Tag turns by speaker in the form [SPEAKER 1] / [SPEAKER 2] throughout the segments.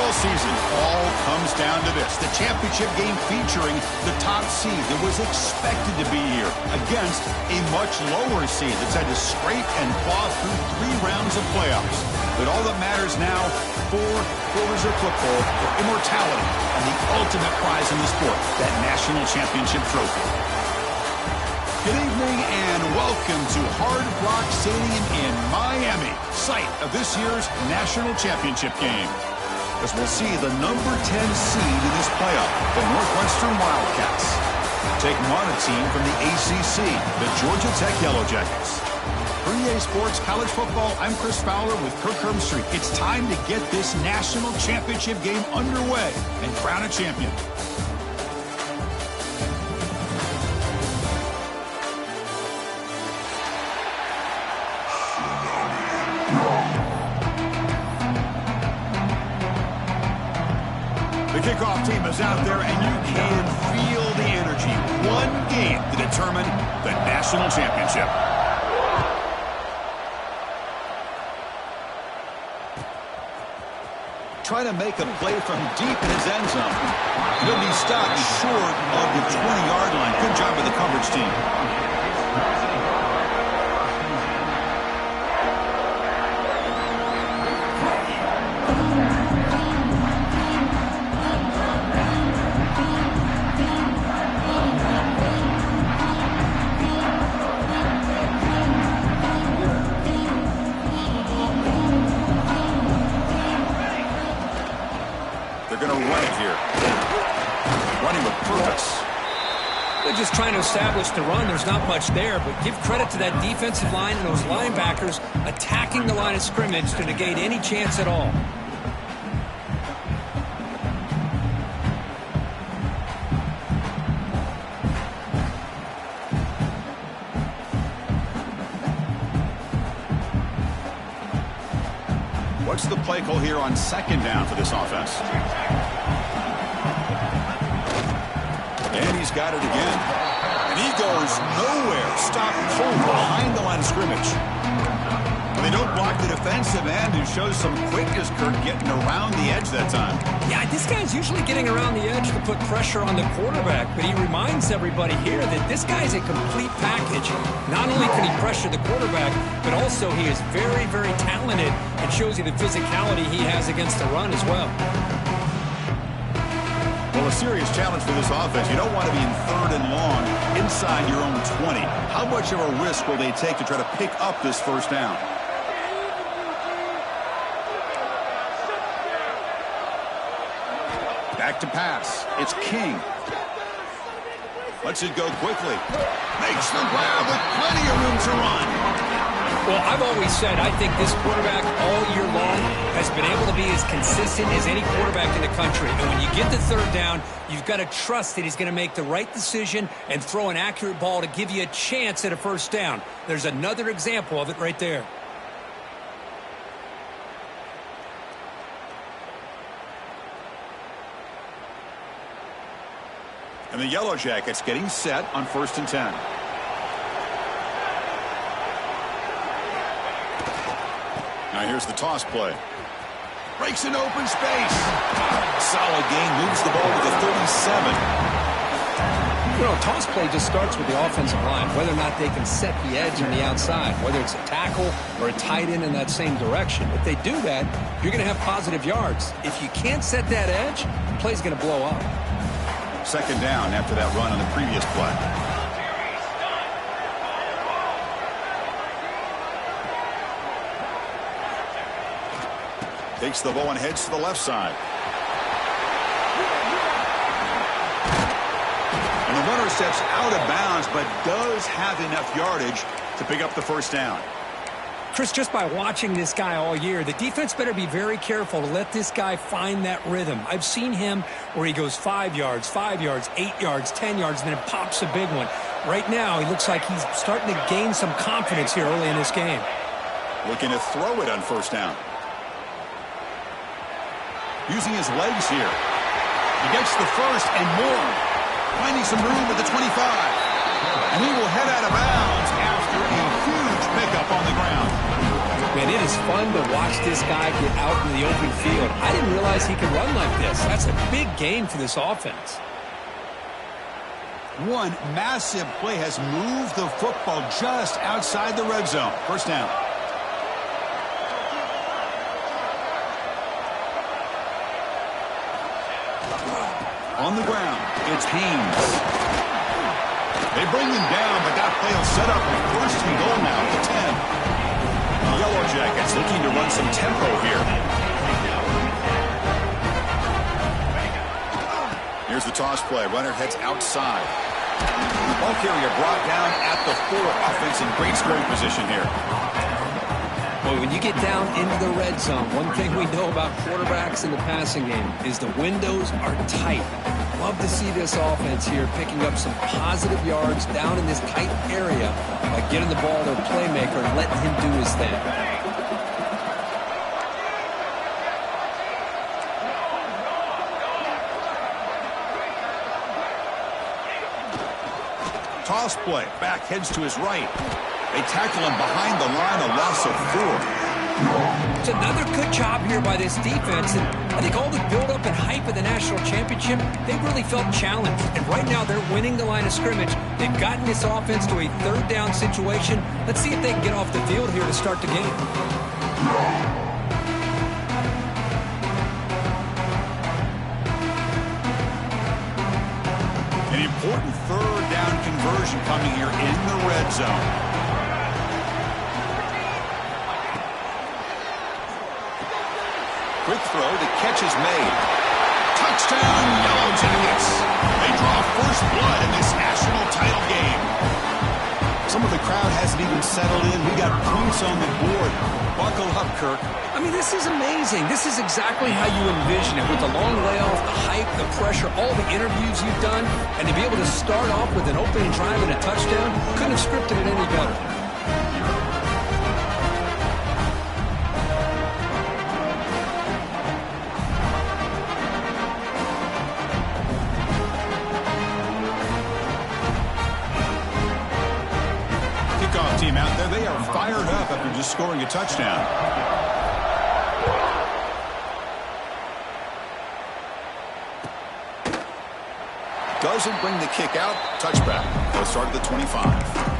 [SPEAKER 1] football season all comes down to this. The championship game featuring the top seed that was expected to be here against a much lower seed that's had to scrape and claw through 3 rounds of playoffs. But all that matters now, 4 quarters of football for immortality and the ultimate prize in the sport, that national championship trophy. Good evening and welcome to Hard Rock Stadium in Miami, site of this year's national championship game. As we'll see the number 10 seed in this playoff, the Northwestern Wildcats, taking on a team from the ACC, the Georgia Tech Yellow Jackets. For EA Sports College Football, I'm Chris Fowler with Kirk Herbstreit. It's time to get this national championship game underway and crown a champion. The kickoff team is out there, and you can feel the energy. One game to determine the national championship. Trying to make a play from deep in his end zone. He'll be stopped short of the 20-yard line. Good job by the coverage team.
[SPEAKER 2] Just trying to establish the run. There's not much there, but give credit to that defensive line and those linebackers attacking the line of scrimmage to negate any chance at all.
[SPEAKER 1] What's the play call here on 2nd down for this offense? And he's got it again. And he goes nowhere. Stopped cold behind the line of scrimmage. They don't block the defensive end, who shows some quickness, Kirk, getting around the edge that time.
[SPEAKER 2] Yeah, this guy's usually getting around the edge to put pressure on the quarterback, but he reminds everybody here that this guy's a complete package. Not only can he pressure the quarterback, but also he is very, very talented and shows you the physicality he has against the run as well.
[SPEAKER 1] Well, a serious challenge for this offense. You don't want to be in 3rd and long inside your own 20. How much of a risk will they take to try to pick up this 1st down? Back to pass. It's King. Lets it go quickly. Makes the grab with plenty of room to run.
[SPEAKER 2] Well, I've always said I think this quarterback all year long has been able to be as consistent as any quarterback in the country. And when you get the 3rd down, you've got to trust that he's going to make the right decision and throw an accurate ball to give you a chance at a 1st down. There's another example of it right there.
[SPEAKER 1] And the Yellow Jackets getting set on 1st and 10. Now here's the toss play. Breaks an open space. Solid gain, moves the ball to the 37.
[SPEAKER 2] You know, a toss play just starts with the offensive line, whether or not they can set the edge on the outside, whether it's a tackle or a tight end in that same direction. If they do that, you're going to have positive yards. If you can't set that edge, the play's going to blow up.
[SPEAKER 1] 2nd down after that run on the previous play. Takes the ball and heads to the left side. And the runner steps out of bounds, but does have enough yardage to pick up the 1st down.
[SPEAKER 2] Chris, just by watching this guy all year, the defense better be very careful to let this guy find that rhythm. I've seen him where he goes 5 yards, 8 yards, 10 yards, and then it pops a big one. Right now, he looks like he's starting to gain some confidence here early in this game.
[SPEAKER 1] Looking to throw it on 1st down. Using his legs here. He gets the 1st and more. Finding some room at the 25. And he will head out of bounds after a huge pickup on the ground.
[SPEAKER 2] Man, it is fun to watch this guy get out in the open field. I didn't realize he could run like this. That's a big gain for this offense.
[SPEAKER 1] One massive play has moved the football just outside the red zone. First down. On the ground, it's Haynes. They bring him down, but that play will set up a first and goal now at the 10. The Yellow Jackets looking to run some tempo here. Here's the toss play. Runner heads outside. Ball carrier brought down at the 4. Offense in great scoring position here.
[SPEAKER 2] Well, when you get down into the red zone, one thing we know about quarterbacks in the passing game is the windows are tight. Love to see this offense here picking up some positive yards down in this tight area by getting the ball to a playmaker and letting him do his thing.
[SPEAKER 1] Toss play. Back heads to his right. They tackle him behind the line, a loss of 4.
[SPEAKER 2] It's another good job here by this defense, and I think all the build-up and hype of the national championship, they really felt challenged. And right now, they're winning the line of scrimmage. They've gotten this offense to a third down situation. Let's see if they can get off the field here to start the game.
[SPEAKER 1] An important third down conversion coming here in the red zone. Quick throw, the catch is made. Touchdown, Yellow Jackets. They draw first blood in this national title game. Some of the crowd hasn't even settled in. We got points on the board. Buckle up, Kirk.
[SPEAKER 2] I mean, this is amazing. This is exactly how you envision it, with the long layoff, the hype, the pressure, all the interviews you've done, and to be able to start off with an opening drive and a touchdown, couldn't have scripted it any better.
[SPEAKER 1] Team out there, they are fired up after just scoring a touchdown. Doesn't bring the kick out. Touchback. They'll start at the 25.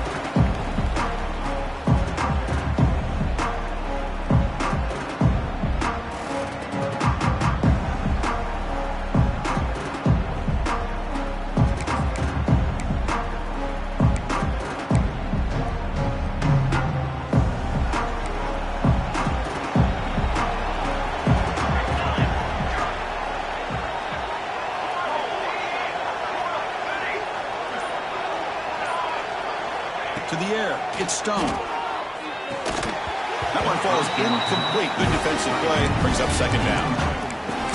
[SPEAKER 1] To the air, it's Stone. That one falls incomplete. Good defensive play. Brings up second down.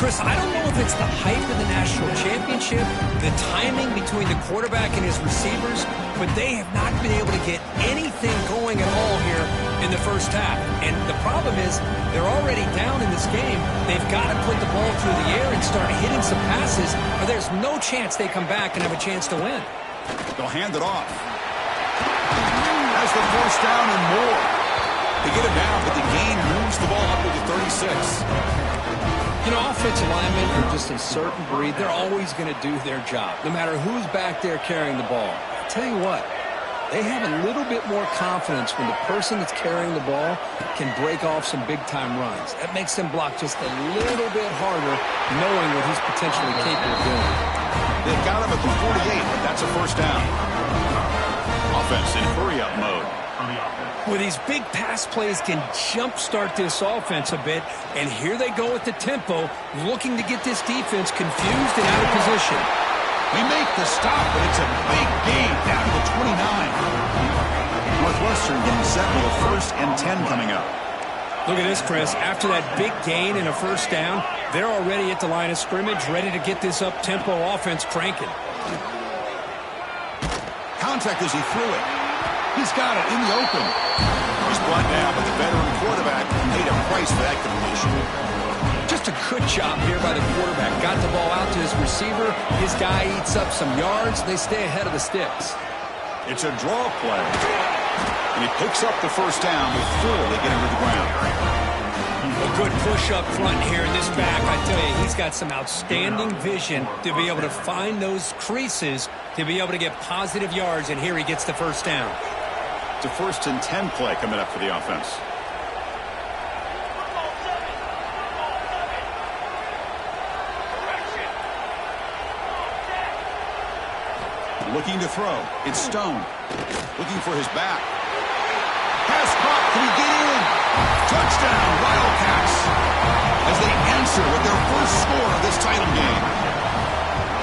[SPEAKER 2] Chris, I don't know if it's the hype of the national championship, the timing between the quarterback and his receivers, but they have not been able to get anything going at all here in the first half. And the problem is they're already down in this game. They've got to put the ball through the air and start hitting some passes, or there's no chance they come back and have a chance to win.
[SPEAKER 1] They'll hand it off. Has the first down and more. They get it down, but the gain moves the ball up to the 36.
[SPEAKER 2] You know, offensive linemen are just a certain breed. They're always going to do their job, no matter who's back there carrying the ball. I'll tell you what, they have a little bit more confidence when the person that's carrying the ball can break off some big-time runs. That makes them block just a little bit harder, knowing what he's potentially capable of doing.
[SPEAKER 1] They got him at the 48, but that's a first down. Offense in hurry-up mode.
[SPEAKER 2] Well, these big pass plays can jumpstart this offense a bit, and here they go at the tempo, looking to get this defense confused and out of position.
[SPEAKER 1] We make the stop, but it's a big gain down to the 29. Northwestern getting set with a first and 10 coming up.
[SPEAKER 2] Look at this, Chris. After that big gain and a first down, they're already at the line of scrimmage, ready to get this up-tempo offense cranking. Contact as he threw it. He's got it in the open.
[SPEAKER 1] He's brought down, but the veteran quarterback paid a price for that completion.
[SPEAKER 2] Just a good job here by the quarterback. Got the ball out to his receiver. His guy eats up some yards. They stay ahead of the sticks.
[SPEAKER 1] It's a draw play. And he picks up the first down before they get him to the ground.
[SPEAKER 2] A good push up front here in this back. I tell you, he's got some outstanding vision to be able to find those creases, to be able to get positive yards, and here he gets the first down.
[SPEAKER 1] It's a 1st and 10 play coming up for the offense. Looking to throw. It's Stone. Looking for his back. Pass caught. Can he get in? Touchdown, Wildcats. As they answer with their first score of this title game.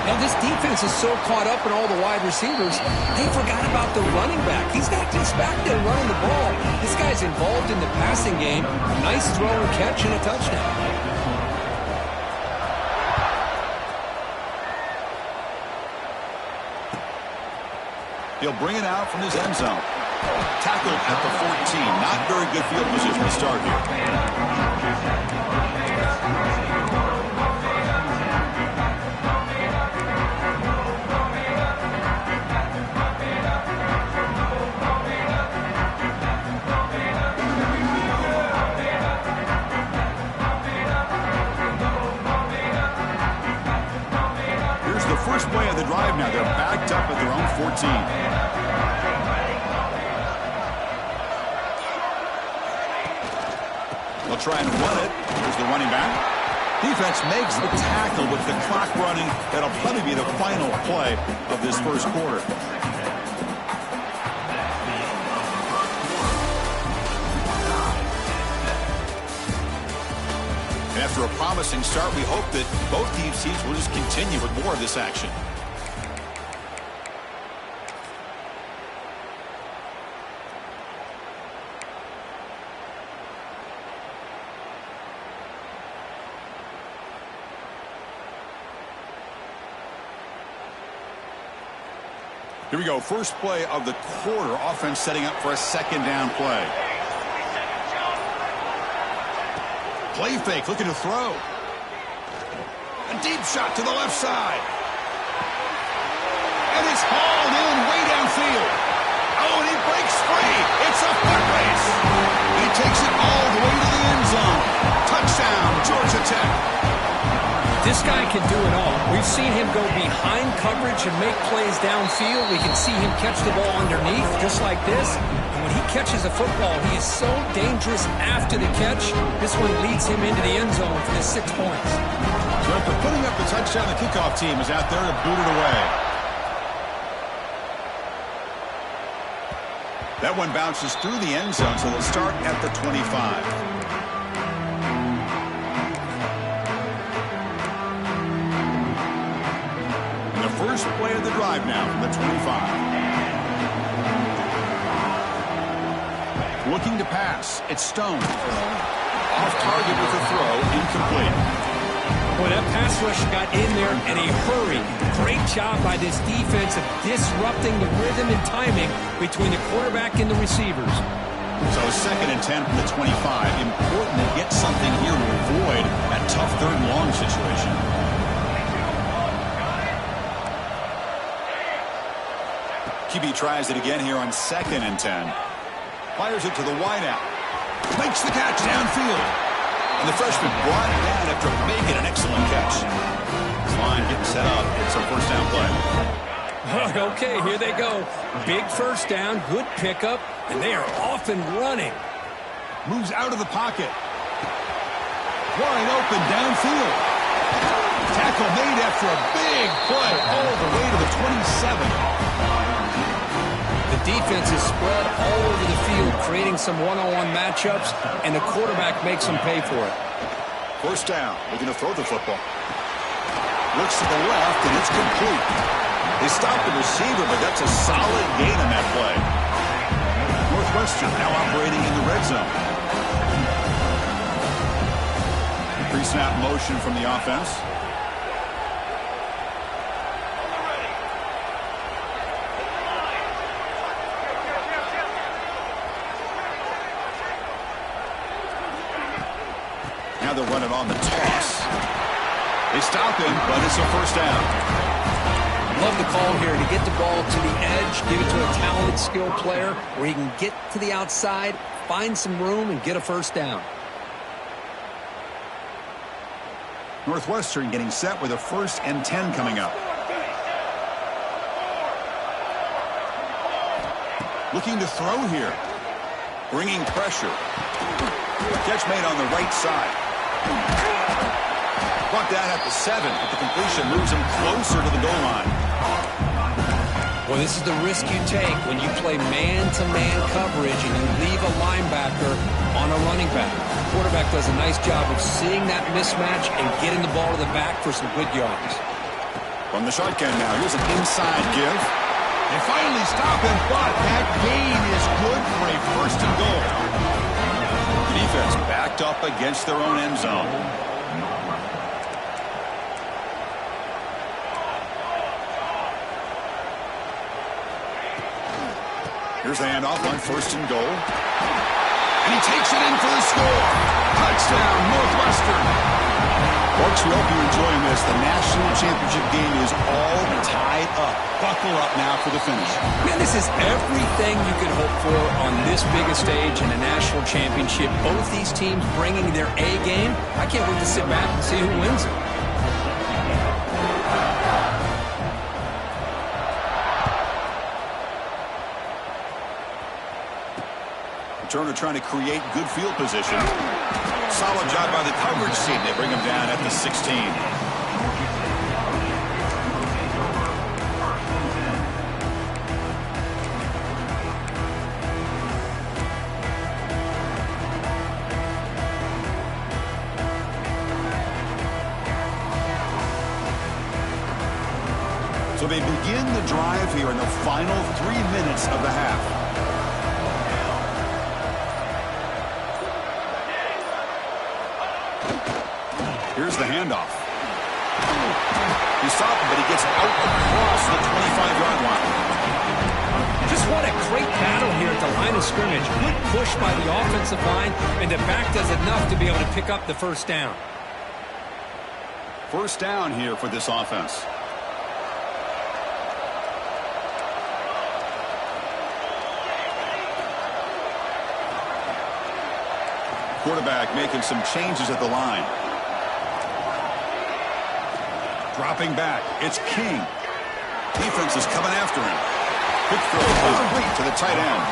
[SPEAKER 2] Now, this defense is so caught up in all the wide receivers, they forgot about the running back. He's not just back there running the ball. This guy's involved in the passing game. Nice throw and catch and a touchdown.
[SPEAKER 1] He'll bring it out from his end zone. Tackled at the 14. Not very good field position to start here. Here's the first play of the drive now. They're backed up at their own 14. They'll try and run it. Here's the running back. Defense makes the tackle with the clock running. That'll probably be the final play of this first quarter. And after a promising start, we hope that both teams will just continue with more of this action. Here we go. First play of the quarter. Offense setting up for a 2nd down play. Play fake, looking to throw. A deep shot to the left side. And it's hauled in way downfield. Oh, and he breaks free. It's a foot race. He takes it all the way to the end zone. Touchdown, Georgia Tech.
[SPEAKER 2] This guy can do it all. We've seen him go behind coverage and make plays downfield. We can see him catch the ball underneath, just like this. And when he catches a football, he is so dangerous after the catch. This one leads him into the end zone for the 6 points.
[SPEAKER 1] So after putting up the touchdown, the kickoff team is out there to boot it away. That one bounces through the end zone, so they'll start at the 25. First play of the drive now from the 25. Looking to pass. It's Stone. Off target with a throw. Incomplete.
[SPEAKER 2] Boy, that pass rush got in there in a hurry. Great job by this defense of disrupting the rhythm and timing between the quarterback and the receivers.
[SPEAKER 1] So 2nd and 10 from the 25. Important to get something here to avoid that tough 3rd and long situation. QB tries it again here on 2nd and 10. Fires it to the wideout. Makes the catch downfield. And the freshman brought it down after making an excellent catch. This line getting set up. It's a 1st down play.
[SPEAKER 2] Okay, here they go. Big 1st down, good pickup, and they are off and running.
[SPEAKER 1] Moves out of the pocket. Wide open downfield. Tackle made after a big play all the way to the 27.
[SPEAKER 2] The defense is spread all over the field, creating some one-on-one matchups, and the quarterback makes them pay for it.
[SPEAKER 1] 1st down, looking to throw the football. Looks to the left, and it's complete. They stopped the receiver, but that's a solid gain on that play. Northwestern now operating in the red zone. Pre-snap motion from the offense. Now they'll run it on the toss. They stop him, but it's a 1st down.
[SPEAKER 2] Love the call here to get the ball to the edge, give it to a talented, skilled player where he can get to the outside, find some room, and get a first down.
[SPEAKER 1] Northwestern getting set with a 1st and 10 coming up. Looking to throw here. Bringing pressure. Catch made on the right side. Brought down at the 7, but the completion moves him closer to the goal line.
[SPEAKER 2] Well, this is the risk you take when you play man-to-man coverage and you leave a linebacker on a running back. The quarterback does a nice job of seeing that mismatch and getting the ball to the back for some good yards.
[SPEAKER 1] From the shotgun now, here's an inside give.
[SPEAKER 3] They finally stop him, but that gain is good for a 1st and goal.
[SPEAKER 1] The defense backed up against their own end zone. Here's the handoff on 1st and goal. And he takes it in for the score. Touchdown, Northwestern. Folks, we hope you're enjoying this. The national championship game is all tied up. Buckle up now for the finish.
[SPEAKER 2] Man, this is everything you could hope for on this biggest stage in a national championship. Both these teams bringing their A game. I can't wait to sit back and see who wins it.
[SPEAKER 1] Turner trying to create good field position. Solid job by the coverage team. They bring him down at the 16. So they begin the drive here in the final 3 minutes of the half. Here's the handoff. He stopped him, but he gets out across the 25-yard line.
[SPEAKER 2] Just what a great battle here at the line of scrimmage. Good push by the offensive line, and the back does enough to be able to pick up the 1st down.
[SPEAKER 1] 1st down here for this offense. Quarterback making some changes at the line. Dropping back, it's King. Defense is coming after him. Quick throw, complete to the tight end.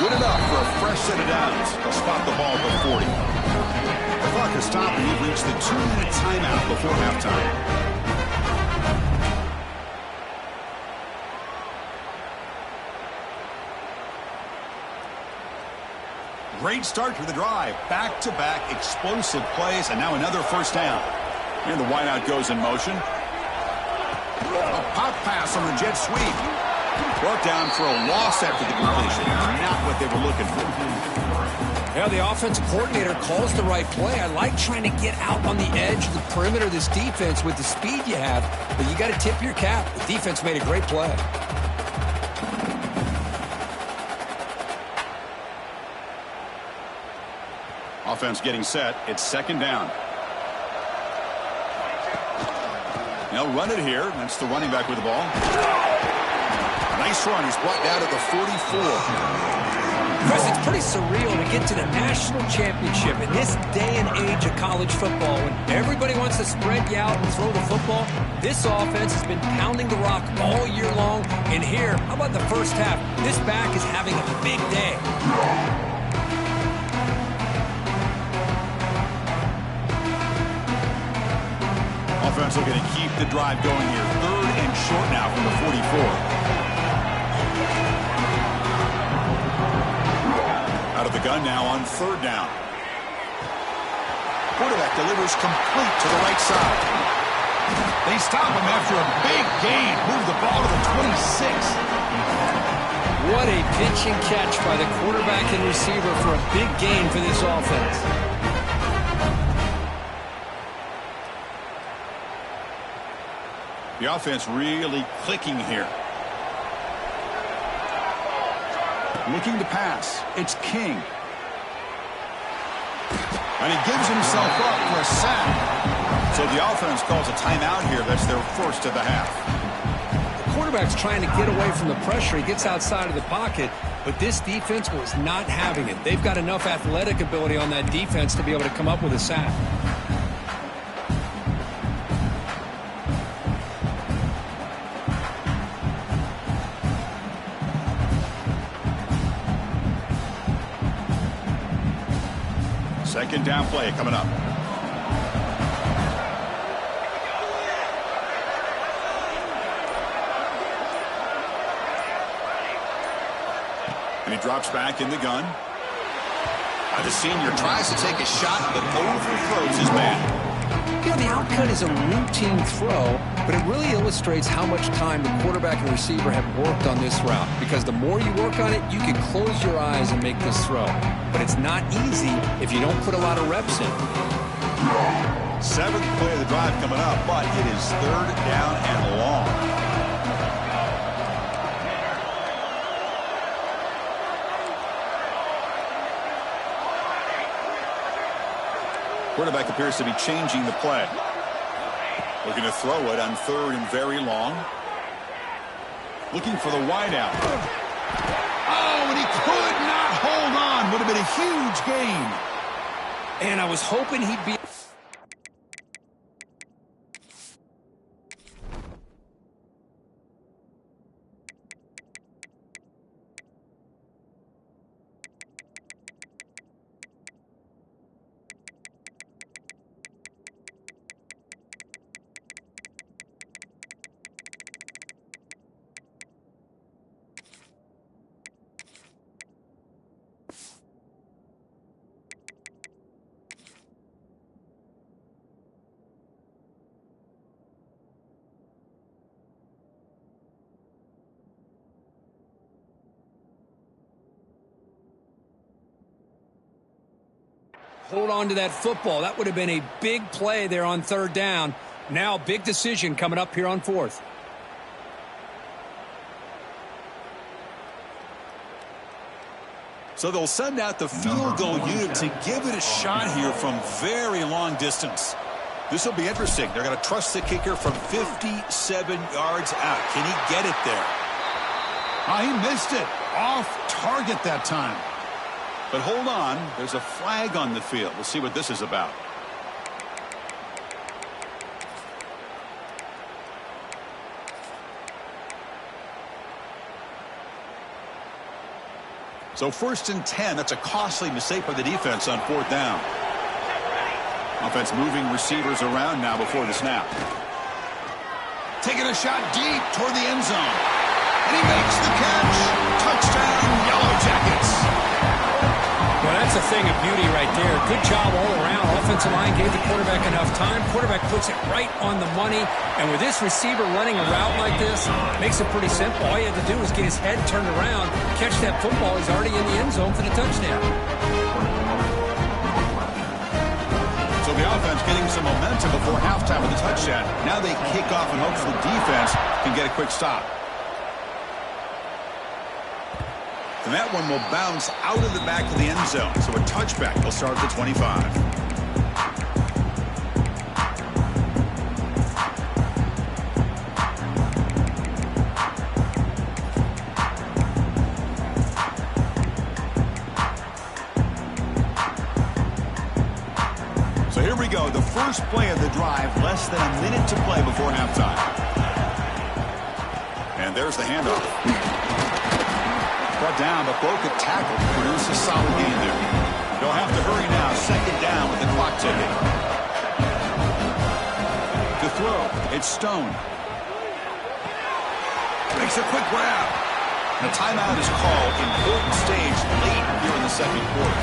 [SPEAKER 1] Good enough for a fresh set of downs. They'll spot the ball at the 40. The clock has stopped, and we've reached the 2-minute timeout before halftime. Great start to the drive. Back-to-back explosive plays, and now another 1st down. And the wideout goes in motion. A pop pass on the jet sweep. Brought down for a loss after the completion. Not what they were looking for.
[SPEAKER 2] Yeah, the offensive coordinator calls the right play. I like trying to get out on the edge of the perimeter of this defense with the speed you have. But you got to tip your cap. The defense made a great play.
[SPEAKER 1] Offense getting set. It's 2nd down. They'll run it here. That's the running back with the ball. Nice run. He's brought down to the 44.
[SPEAKER 2] Chris, it's pretty surreal to get to the national championship in this day and age of college football when everybody wants to spread you out and throw the football. This offense has been pounding the rock all year long. And here, how about the 1st half? This back is having a big day.
[SPEAKER 1] Offense looking to keep the drive going here. 3rd and short now from the 44. Out of the gun now on 3rd down. Quarterback delivers complete to the right side.
[SPEAKER 3] They stop him after a big gain. Move the ball to the 26.
[SPEAKER 2] What a pitch and catch by the quarterback and receiver for a big gain for this offense.
[SPEAKER 1] The offense really clicking here. Looking to pass. It's King. And he gives himself up for a sack. So the offense calls a timeout here. That's their 1st of the half.
[SPEAKER 2] quarterback's trying to get away from the pressure. He gets outside of the pocket, but this defense was not having it. They've got enough athletic ability on that defense to be able to come up with a sack.
[SPEAKER 1] Second down play coming up. And he drops back in the gun. The senior tries to take a shot, but overthrows his man.
[SPEAKER 2] You know, the outcut is a routine throw, but it really illustrates how much time the quarterback and receiver have worked on this route. Because the more you work on it, you can close your eyes and make this throw. But it's not easy if you don't put a lot of reps in.
[SPEAKER 1] Seventh play of the drive coming up, but it is third down and long. Quarterback appears to be changing the play. Looking to throw it on third and very long. Looking for the wideout.
[SPEAKER 3] Oh, and he could not hold on. Would have been a huge gain.
[SPEAKER 2] And I was hoping he'd be... Hold on to that football. That would have been a big play there on third down. Now, big decision coming up here on fourth.
[SPEAKER 1] So they'll send out the field goal unit to give it a shot here from very long distance. This will be interesting. They're going to trust the kicker from 57 yards out. Can he get it there?
[SPEAKER 3] He missed it. Off target that time.
[SPEAKER 1] But hold on, there's a flag on the field. We'll see what this is about. So 1st and 10, that's a costly mistake by the defense on 4th down. Offense moving receivers around now before the snap.
[SPEAKER 3] Taking a shot deep toward the end zone. And he makes the catch. Touchdown, Yellow Jackets.
[SPEAKER 2] Well, that's a thing of beauty right there. Good job all around. Offensive line gave the quarterback enough time. Quarterback puts it right on the money. And with this receiver running a route like this, makes it pretty simple. All you have to do is get his head turned around, catch that football. He's already in the end zone for the touchdown.
[SPEAKER 1] So the offense getting some momentum before halftime with the touchdown. Now they kick off and hope the defense can get a quick stop. And that one will bounce out of the back of the end zone. So a touchback will start at the 25. So here we go. The first play of the drive. Less than a minute to play before halftime. And there's the handoff. Brought down, but broke a tackle to produce a solid gain there. They'll have to hurry now. 2nd down with the clock ticking. To throw, it's Stone. Makes a quick grab. The timeout is called. Important stage late here in the 2nd quarter.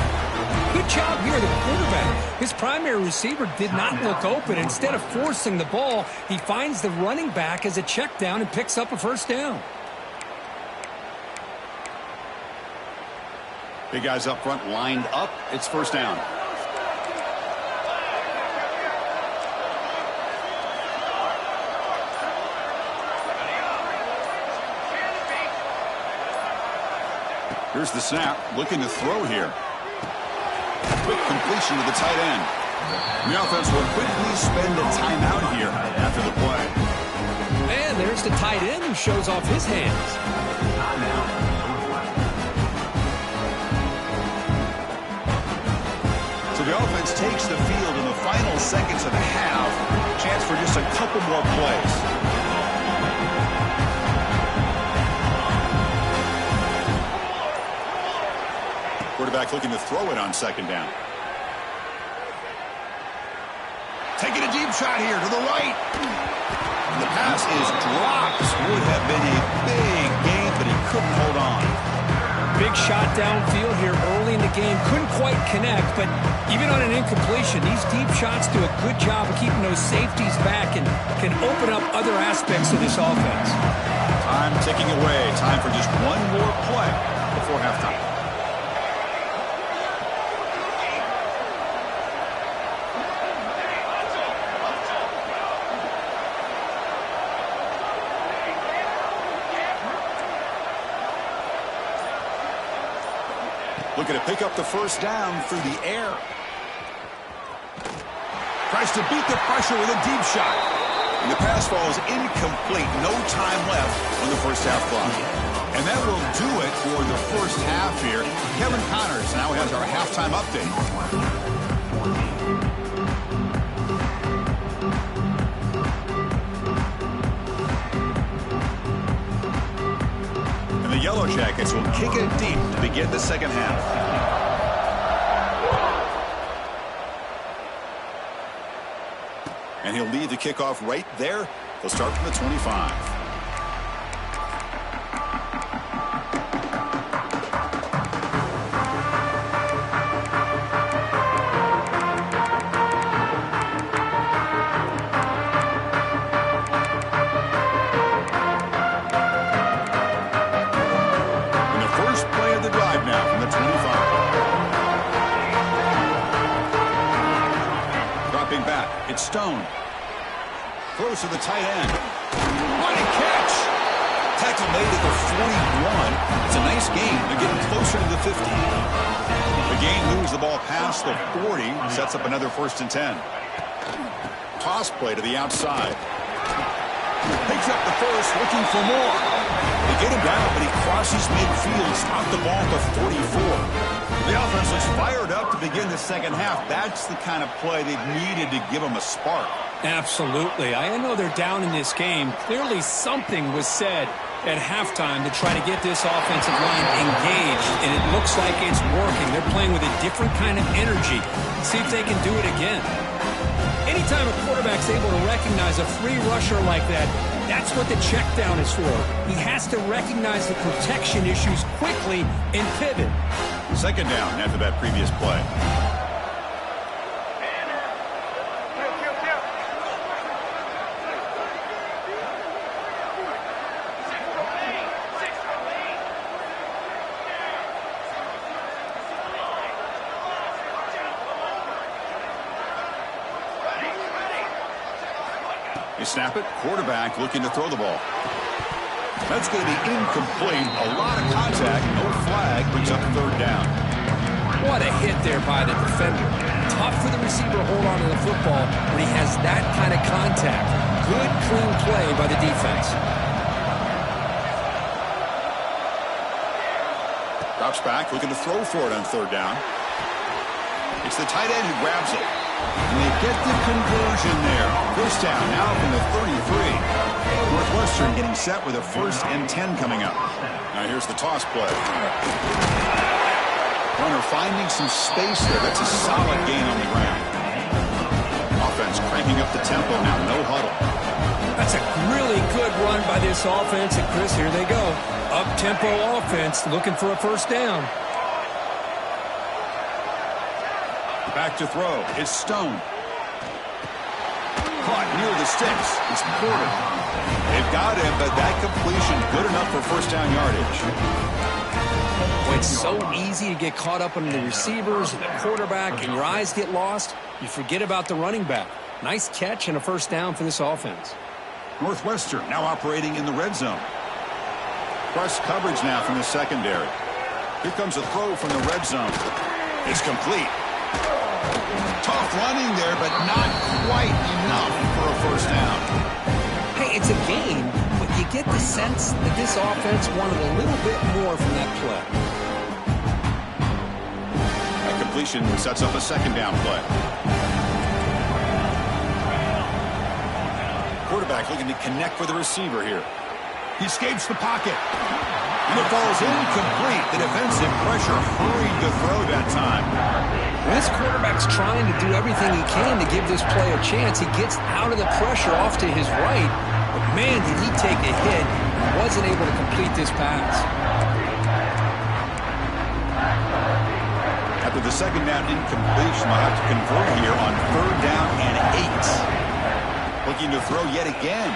[SPEAKER 2] Good job here, the quarterback. His primary receiver did not look open. Instead of forcing the ball, he finds the running back as a check down and picks up a 1st down.
[SPEAKER 1] Big guys up front lined up. It's 1st down. Here's the snap. Looking to throw here. Quick completion to the tight end. The offense will quickly spend a timeout here after the play.
[SPEAKER 2] And there's the tight end some shows off his hands.
[SPEAKER 1] So the offense takes the field in the final seconds of the half. Chance for just a couple more plays. Quarterback looking to throw it on second down.
[SPEAKER 3] Taking a deep shot here to the right. And the pass is dropped.
[SPEAKER 1] Would have been a big gain, but he couldn't hold on.
[SPEAKER 2] Big shot downfield here early in the game. Couldn't quite connect, but even on an incompletion, these deep shots do a good job of keeping those safeties back and can open up other aspects of this offense.
[SPEAKER 1] Time ticking away. Time for just one more play before halftime. Looking to pick up the first down through the air.
[SPEAKER 3] Tries to beat the pressure with a deep shot.
[SPEAKER 1] And the pass falls incomplete. No time left on the first half clock. And that will do it for the first half here. Kevin Connors now has our halftime update. The Yellow Jackets will kick it deep to begin the second half. And he'll lead the kickoff right there. He'll start from the 25. It's Stone. Throws to the tight end. What a catch! Tackle made at the 41. It's a nice gain. They're getting closer to the 50. The gain moves the ball past the 40. Sets up another 1st and 10. Toss play to the outside. Picks up the first, looking for more. They get him down, but he crosses midfield. Stopped the ball at the 44. The offense looks fired up to begin the second half. That's the kind of play they've needed to give them a spark.
[SPEAKER 2] Absolutely. I know they're down in this game. Clearly something was said at halftime to try to get this offensive line engaged, and it looks like it's working. They're playing with a different kind of energy. See if they can do it again. Anytime a quarterback's able to recognize a free rusher like that, that's what the check down is for. He has to recognize the protection issues quickly and pivot.
[SPEAKER 1] Second down after that previous play. They snap it. Quarterback looking to throw the ball. That's going to be incomplete. A lot of contact. No flag. Brings up third down.
[SPEAKER 2] What a hit there by the defender. Tough for the receiver to hold on to the football when he has that kind of contact. Good, clean play by the defense.
[SPEAKER 1] Drops back. Looking to throw for it on third down. It's the tight end who grabs it. And they get the conversion there. First down now from the 33. Northwestern getting set with a 1st and 10 coming up. Now here's the toss play. Runner finding some space there. That's a solid gain on the ground. Offense cranking up the tempo now. No huddle.
[SPEAKER 2] That's a really good run by this offense. And Chris, here they go. Up-tempo offense looking for a first down.
[SPEAKER 1] Back to throw. It's Stone. Caught near the sticks. It's Porter. They've got him, but that completion good enough for first down yardage.
[SPEAKER 2] Well, it's so easy to get caught up on the receivers and the quarterback, and your eyes get lost. You forget about the running back. Nice catch and a first down for this offense.
[SPEAKER 1] Northwestern now operating in the red zone. Press coverage now from the secondary. Here comes a throw from the red zone. It's complete. Tough running there, but not quite enough for a first down.
[SPEAKER 2] Hey, it's a game, but you get the sense that this offense wanted a little bit more from that play.
[SPEAKER 1] That completion sets up a second down play. Quarterback looking to connect with the receiver here. He escapes the pocket. And it falls incomplete. The defensive pressure hurried the throw that time.
[SPEAKER 2] This quarterback's trying to do everything he can to give this play a chance. He gets out of the pressure off to his right. But, man, did he take a hit. He wasn't able to complete this pass.
[SPEAKER 1] After the second down incompletion, they'll have to convert here on third down and 8. Looking to throw yet again.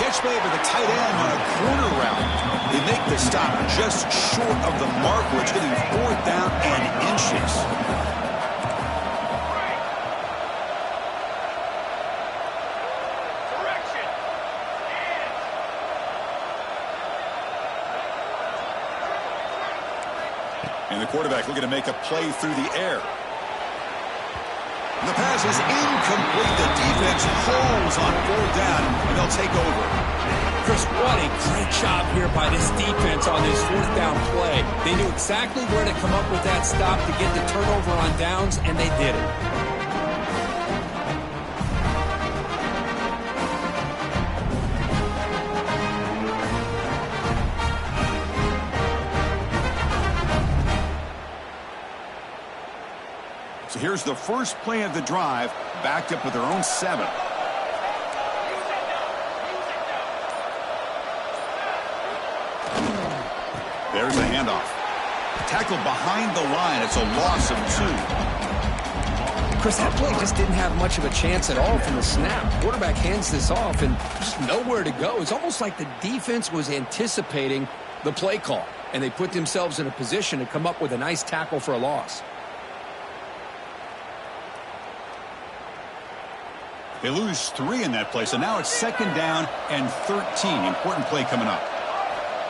[SPEAKER 1] Catch made by the tight end on a corner route. They make the stop just short of the mark, where it's getting fourth down and inches. And the quarterback looking to make a play through the air. The pass is incomplete. The defense holds on fourth down, and they'll take over.
[SPEAKER 2] Chris, what a great job here by this defense on this fourth down play. They knew exactly where to come up with that stop to get the turnover on downs, and they did it.
[SPEAKER 1] So here's the first play of the drive, backed up with their own 7. There's a handoff. Tackled behind the line. It's a loss of 2.
[SPEAKER 2] Chris, that play just didn't have much of a chance at all from the snap. Quarterback hands this off and just nowhere to go. It's almost like the defense was anticipating the play call, and they put themselves in a position to come up with a nice tackle for a loss.
[SPEAKER 1] They lose 3 in that play, so now it's second down and 13. Important play coming up.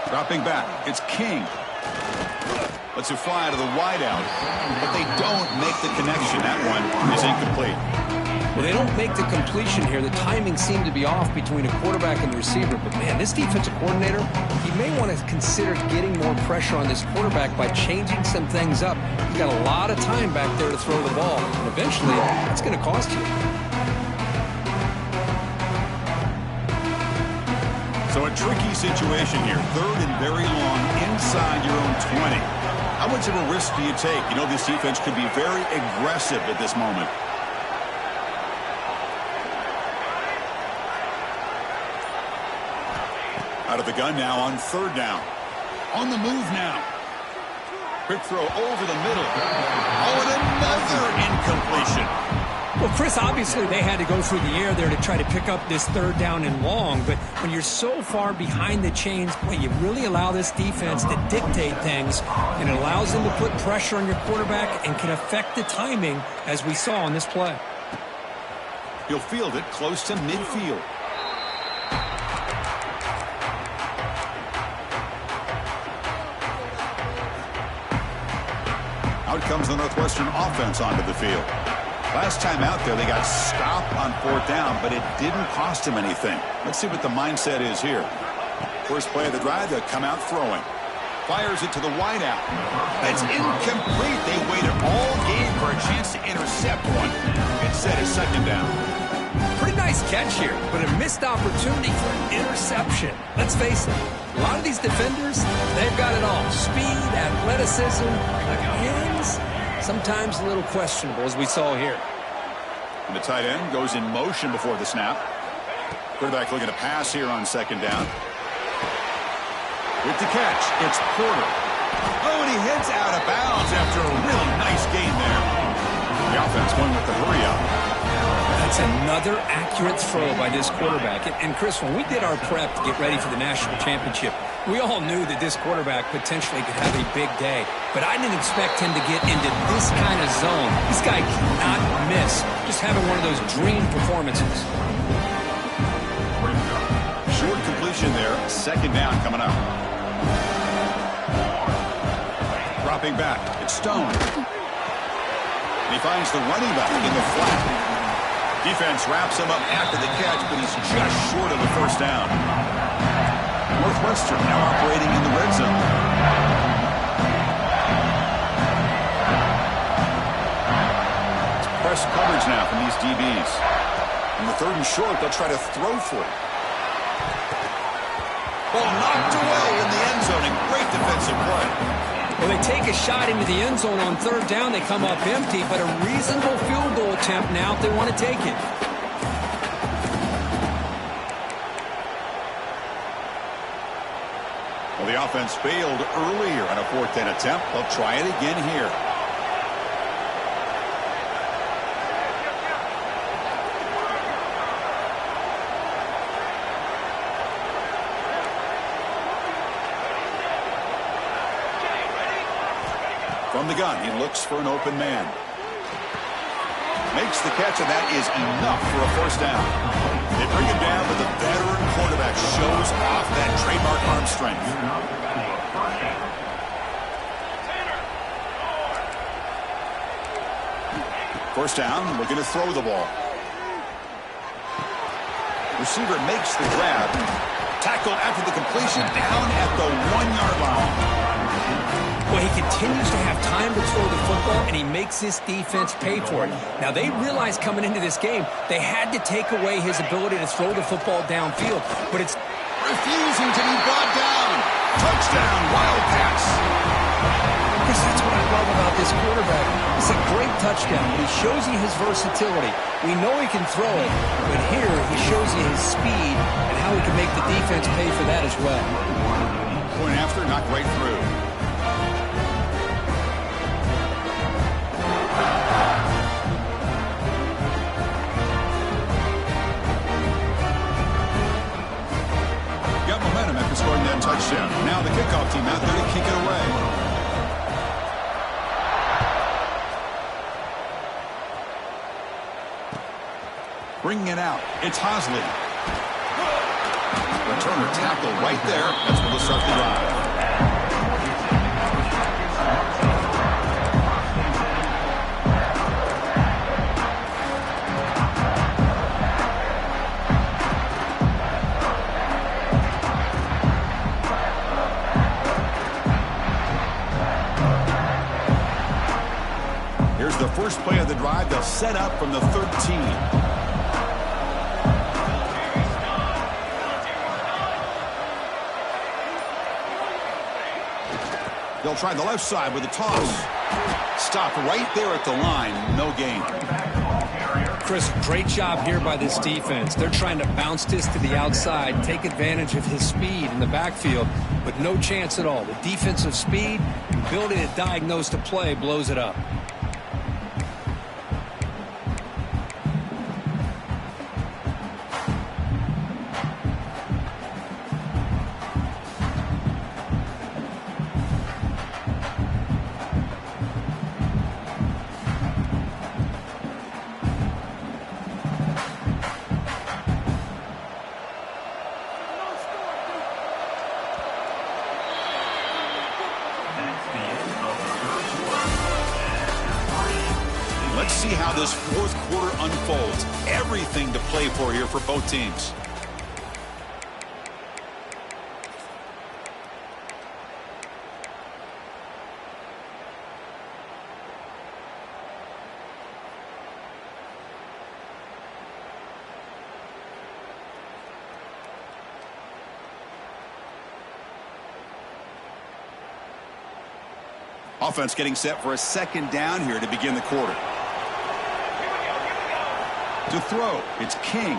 [SPEAKER 1] Dropping back, it's King. Lets it fly to the wideout, but they don't make the connection. That one is incomplete.
[SPEAKER 2] Well, they don't make the completion here. The timing seemed to be off between a quarterback and the receiver. But, man, this defensive coordinator, he may want to consider getting more pressure on this quarterback by changing some things up. He's got a lot of time back there to throw the ball, and eventually that's going to cost you.
[SPEAKER 1] So a tricky situation here. Third and very long inside your own 20. How much of a risk do you take? You know, this defense could be very aggressive at this moment. Out of the gun now on third down. On the move now. Quick throw over the middle. Oh, and another incompletion.
[SPEAKER 2] Well, Chris, obviously they had to go through the air there to try to pick up this third down and long, but when you're so far behind the chains, boy, you really allow this defense to dictate things, and it allows them to put pressure on your quarterback and can affect the timing, as we saw on this play.
[SPEAKER 1] He'll field it close to midfield. Out comes the Northwestern offense onto the field. Last time out there, they got stopped on fourth down, but it didn't cost them anything. Let's see what the mindset is here. First play of the drive, they'll come out throwing. Fires it to the wideout. That's incomplete. They waited all game for a chance to intercept one. Instead, it's second down.
[SPEAKER 2] Pretty nice catch here, but a missed opportunity for an interception. Let's face it, a lot of these defenders, they've got it all. Speed, athleticism, hands, sometimes a little questionable, as we saw here.
[SPEAKER 1] And the tight end goes in motion before the snap. Quarterback looking to pass here on second down. With the catch, it's Porter. Oh, and he heads out of bounds after a really nice gain there. The offense going with the hurry up.
[SPEAKER 2] That's another accurate throw by this quarterback. And Chris, when we did our prep to get ready for the national championship, we all knew that this quarterback potentially could have a big day. But I didn't expect him to get into this kind of zone. This guy cannot miss. Just having one of those dream performances.
[SPEAKER 1] Short completion there. Second down coming up. Dropping back. It's Stone. And he finds the running back in the flat. Defense wraps him up after the catch, but he's just short of the first down. Northwestern now operating in the red zone. It's press coverage now from these DBs. On the 3rd and short, they'll try to throw for it. Ball knocked away in the end zone, and great defensive play.
[SPEAKER 2] Well, they take a shot into the end zone on 3rd down. They come up empty, but a reasonable field goal attempt now if they want to take it.
[SPEAKER 1] Well, the offense failed earlier on a 4th down attempt. They'll try it again here. From the gun, he looks for an open man. Makes the catch, and that is enough for a 1st down. They bring him down, but the veteran quarterback shows off that trademark arm strength. 1st down, looking to throw the ball. Receiver makes the grab. Tackle after the completion, down at the 1-yard line.
[SPEAKER 2] Well, he continues to have time to throw the football, and he makes this defense pay for it. Now, they realized coming into this game they had to take away his ability to throw the football downfield, but it's
[SPEAKER 3] refusing to be brought down. Touchdown, Wildcats.
[SPEAKER 2] Chris, that's what I love about this quarterback. It's a great touchdown. He shows you his versatility. We know he can throw it, but here he shows you his speed and how he can make the defense pay for that as well.
[SPEAKER 1] Point after, knocked right through. Scoring that touchdown. Now the kickoff team out there to kick it away. Bringing it out. It's Hosley. Returner tackle right there. That's where they'll start the drive. The first play of the drive, they'll set up from the 13. They'll try the left side with a toss. Stop right there at the line. No gain.
[SPEAKER 2] Chris, great job here by this defense. They're trying to bounce this to the outside, take advantage of his speed in the backfield, but no chance at all. The defensive speed, ability to diagnose the play, blows it up. Let's see how this 4th quarter unfolds. Everything to play for here for both teams. Offense getting set for a 2nd down here to begin the quarter. To throw, it's King.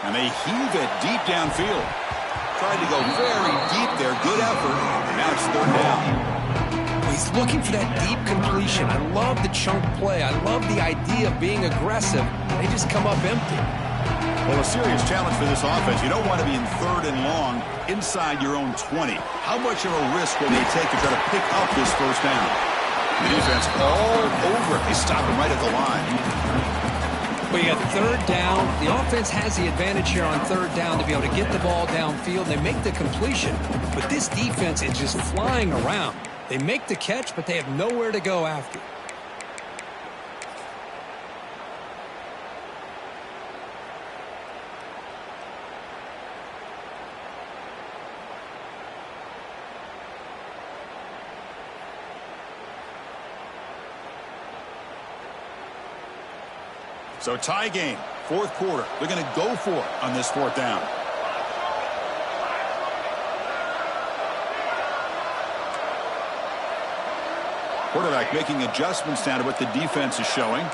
[SPEAKER 2] And they heave it deep downfield. Tried to go very deep there. Good effort. Now it's 3rd down. He's looking for that deep completion. I love the chunk play. I love the idea of being aggressive. They just come up empty.
[SPEAKER 1] Well, a serious challenge for this offense. You don't want to be in 3rd and long inside your own 20. How much of a risk will they take to try to pick up this 1st down? The defense all over it. They stop him right at the line.
[SPEAKER 2] Well, you got 3rd down. The offense has the advantage here on 3rd down to be able to get the ball downfield. They make the completion, but this defense is just flying around. They make the catch, but they have nowhere to go after.
[SPEAKER 1] So tie game, fourth quarter. They're going to go for it on this fourth down. Quarterback making adjustments down to what the defense is showing.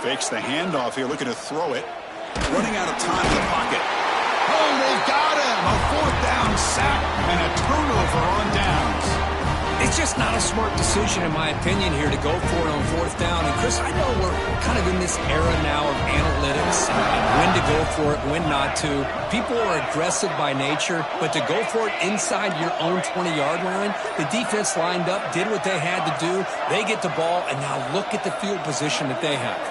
[SPEAKER 1] Fakes the handoff here, looking to throw it. Running out of time in the pocket. Oh, they've got him! A fourth down sack and a turnover on downs.
[SPEAKER 2] It's just not a smart decision, in my opinion, here to go for it on fourth down. And, Chris, I know we're kind of in this era now of analytics and when to go for it, when not to. People are aggressive by nature, but to go for it inside your own 20-yard line, the defense lined up, did what they had to do. They get the ball, and now look at the field position that they have.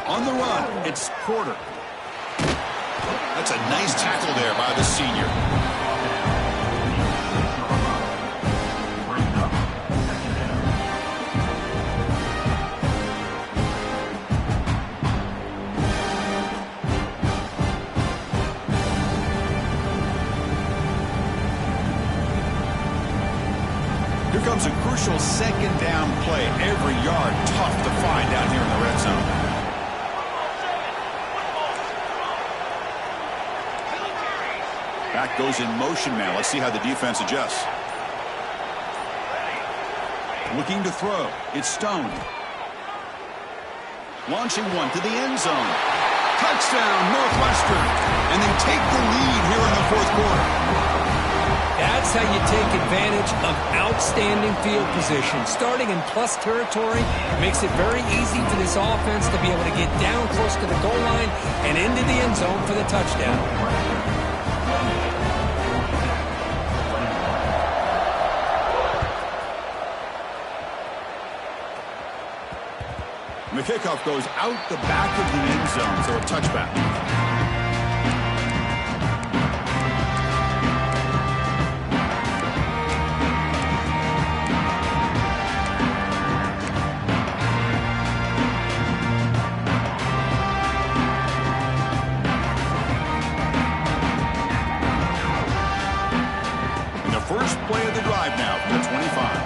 [SPEAKER 1] On the run, it's Porter. That's a nice tackle there by the senior. Here comes a crucial second down play. Every yard tough to find down here in the red zone. Back goes in motion now. Let's see how the defense adjusts. Looking to throw. It's Stone. Launching one to the end zone. Touchdown, Northwestern. And they take the lead here in the fourth quarter.
[SPEAKER 2] That's how you take advantage of outstanding field position. Starting in plus territory makes it very easy for this offense to be able to get down close to the goal line and into the end zone for the touchdown.
[SPEAKER 1] And the kickoff goes out the back of the end zone, so a touchback. First play of the drive now from the 25.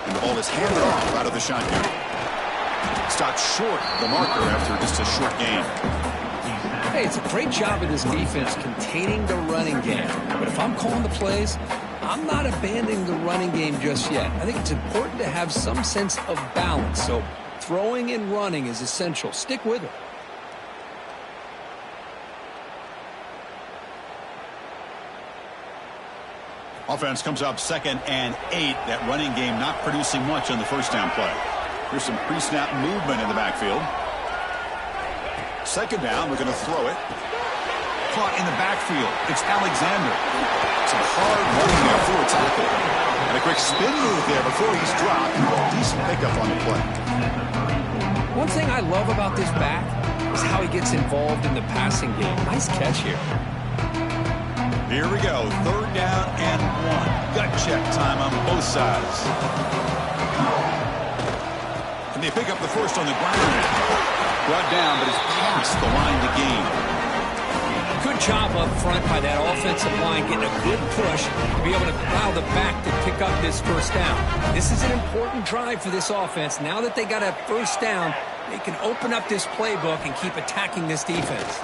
[SPEAKER 1] And the ball is handed off out of the shotgun. Stopped short the marker after just a short game.
[SPEAKER 2] Hey, it's a great job of this defense containing the running game. But if I'm calling the plays, I'm not abandoning the running game just yet. I think it's important to have some sense of balance. So throwing and running is essential. Stick with it.
[SPEAKER 1] Offense comes up 2nd and 8. That running game not producing much on the first down play. Here's some pre-snap movement in the backfield. 2nd down, we're going to throw it. Caught in the backfield. It's Alexander. Some hard running there for a tackle. And a quick spin move there before he's dropped. Decent pickup on the play.
[SPEAKER 2] One thing I love about this back is how he gets involved in the passing game. Nice catch here.
[SPEAKER 1] Here we go. 3rd down and 1. Gut check time on both sides. And they pick up the first on the ground. Brought down, but it's past the line to gain.
[SPEAKER 2] Good job up front by that offensive line, getting a good push to be able to allow the back to pick up this first down. This is an important drive for this offense. Now that they got a first down, they can open up this playbook and keep attacking this defense.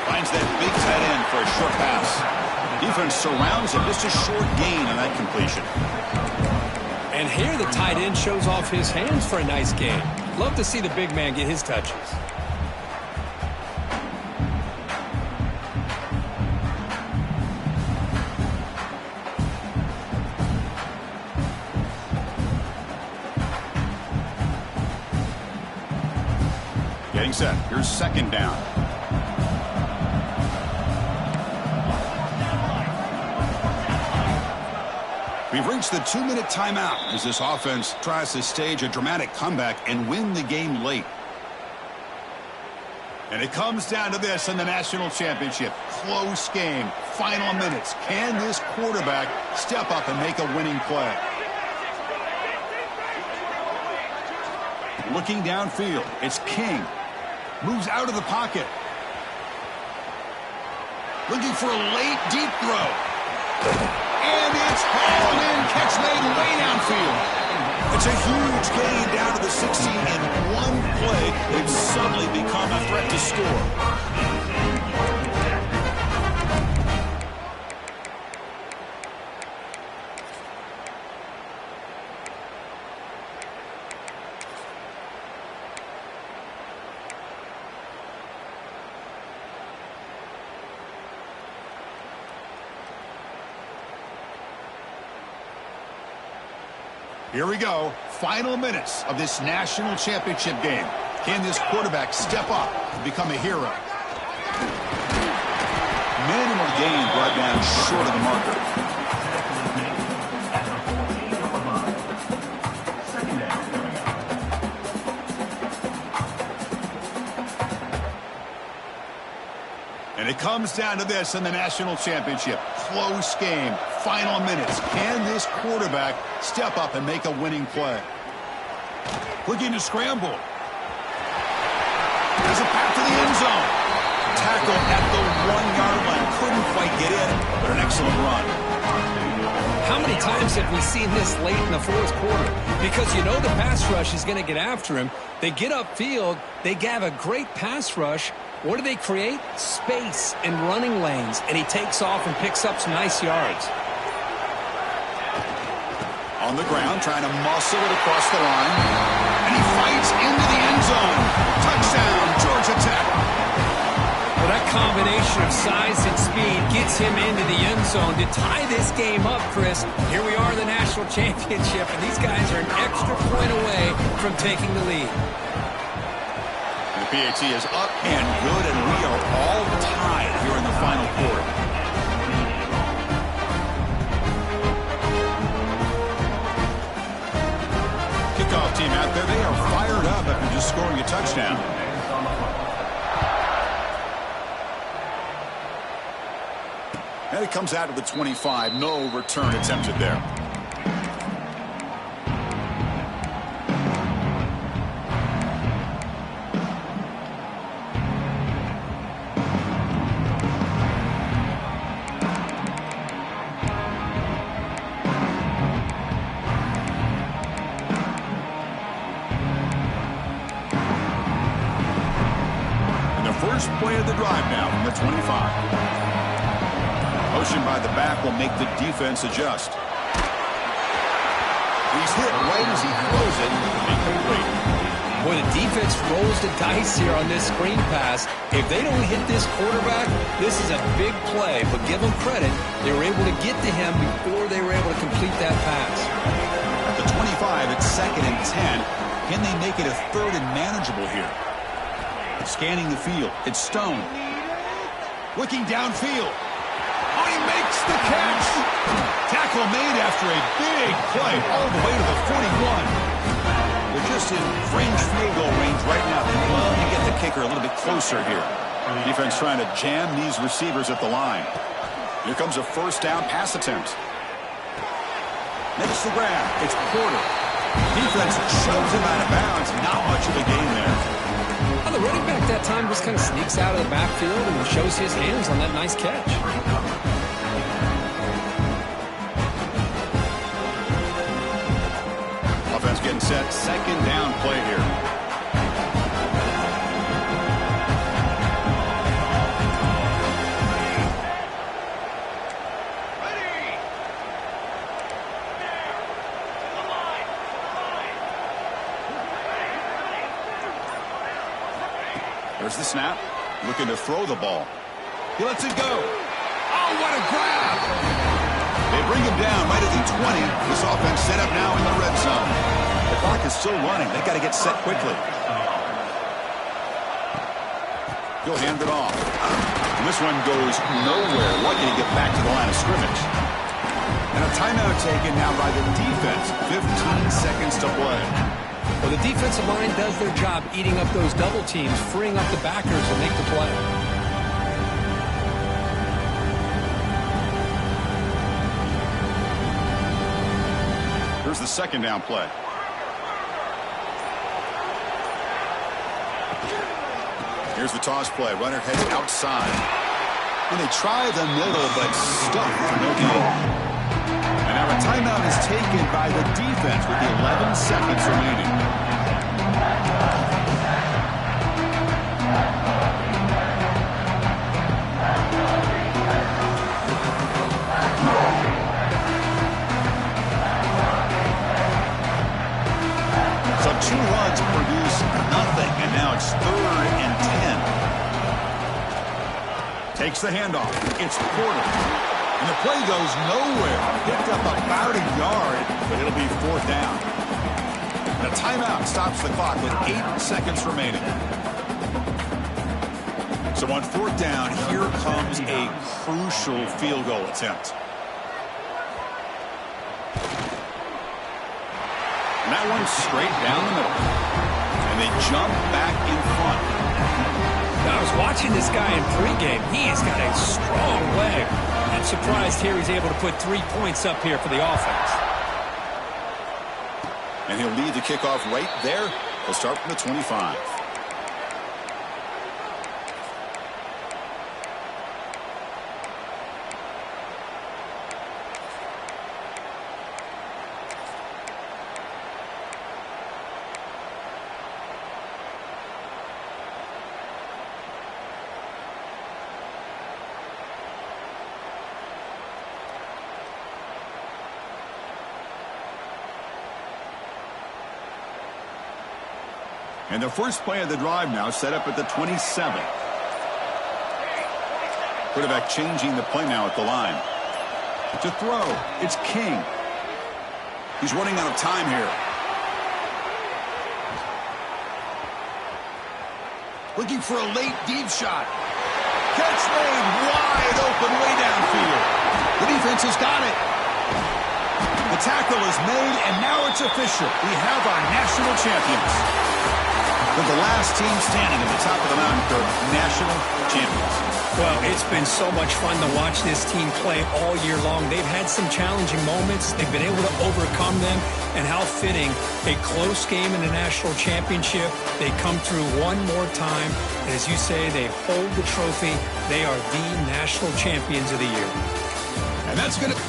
[SPEAKER 1] Finds that big tight end for a short pass. Defense surrounds him. Just a short gain on that completion.
[SPEAKER 2] And here the tight end shows off his hands for a nice gain. Love to see the big man get his touches.
[SPEAKER 1] Getting set. Here's 2nd down. We've reached the 2-minute timeout as this offense tries to stage a dramatic comeback and win the game late. And it comes down to this in the national championship. Close game. Final minutes. Can this quarterback step up and make a winning play? Looking downfield, it's King. Moves out of the pocket. Looking for a late, deep throw. And it's hauled in. Catch made way downfield. It's a huge gain down to the 16 in one play. They've suddenly become a threat to score. Here we go. Final minutes of this national championship game. Can this quarterback step up and become a hero? Minimal gain brought down short of the marker. And it comes down to this in the national championship. Close game. Final minutes. Can this quarterback step up and make a winning play? Looking to scramble. There's a path to the end zone. Tackle at the 1-yard line. Couldn't quite get in, but an excellent run.
[SPEAKER 2] How many times have we seen this late in the fourth quarter? Because you know the pass rush is going to get after him. They get upfield. They have a great pass rush. What do they create? Space and running lanes. And he takes off and picks up some nice yards.
[SPEAKER 1] On the ground, trying to muscle it across the line. And he fights into the end zone. Touchdown, Georgia Tech.
[SPEAKER 2] Well, that combination of size and speed gets him into the end zone to tie this game up, Chris. Here we are in the national championship, and these guys are an extra point away from taking the lead.
[SPEAKER 1] The PAT is up and good, and we are all tied here in the final quarter. Kickoff team out there, they are fired up after just scoring a touchdown. And it comes out to the 25. No return attempted there. First play of the drive now from the 25. Motion by the back will make the defense adjust. He's hit right as he throws it. Incomplete.
[SPEAKER 2] Boy, the defense rolls the dice here on this screen pass. If they don't hit this quarterback, this is a big play. But give them credit. They were able to get to him before they were able to complete that pass.
[SPEAKER 1] At the 25, it's 2nd and 10. Can they make it a 3rd and manageable here? Scanning the field. It's Stone. Looking downfield. Oh, he makes the catch. Tackle made after a big play all the way to the 41. They're just in fringe field goal range right now. They love to get the kicker a little bit closer here. Defense trying to jam these receivers at the line. Here comes a first down pass attempt. Makes the grab. It's Porter. Defense shoves him out of bounds. Not much of a gain there.
[SPEAKER 2] Well, the running back that time just kind of sneaks out of the backfield and shows his hands on that nice catch.
[SPEAKER 1] Offense getting set. 2nd down play here. There's the snap. Looking to throw the ball. He lets it go. Oh, what a grab! They bring him down right at the 20. This offense set up now in the red zone. The clock is still running. They've got to get set quickly. He'll hand it off. And this one goes nowhere. Lucky to get back to the line of scrimmage. And a timeout taken now by the defense. 15 seconds to play.
[SPEAKER 2] Well, the defensive line does their job eating up those double teams, freeing up the backers to make the play. Here's the 2nd down play.
[SPEAKER 1] Here's the toss play. Runner heads outside. And they try the middle, but stuck for no gain. And now a timeout is taken by the defense with the 11 seconds remaining. So 2 runs produce nothing, and now it's 3rd and 10. Takes the handoff. It's Porter. And the play goes nowhere. Picked up about a yard, but it'll be 4th down. The timeout stops the clock with 8 seconds remaining. So on 4th down, here comes a crucial field goal attempt. And that one's straight down the middle. And they jump back in front.
[SPEAKER 2] Now, I was watching this guy in pregame. He has got a strong leg. I'm surprised here he's able to put 3 points up here for the offense.
[SPEAKER 1] And he'll lead the kickoff right there. He'll start from the 25. And the first play of the drive now set up at the 27. Quarterback changing the play now at the line. To throw, it's King. He's running out of time here.
[SPEAKER 3] Looking for a late deep shot. Catch made wide open way downfield. The defense has got it. The tackle is made, and now it's official. We have our national champions. But the last team standing at the top of the mountain for national champions.
[SPEAKER 2] Well, it's been so much fun to watch this team play all year long. They've had some challenging moments. They've been able to overcome them. And how fitting, a close game in the national championship. They come through one more time. And as you say, they hold the trophy. They are the national champions of the year.
[SPEAKER 3] And that's going to...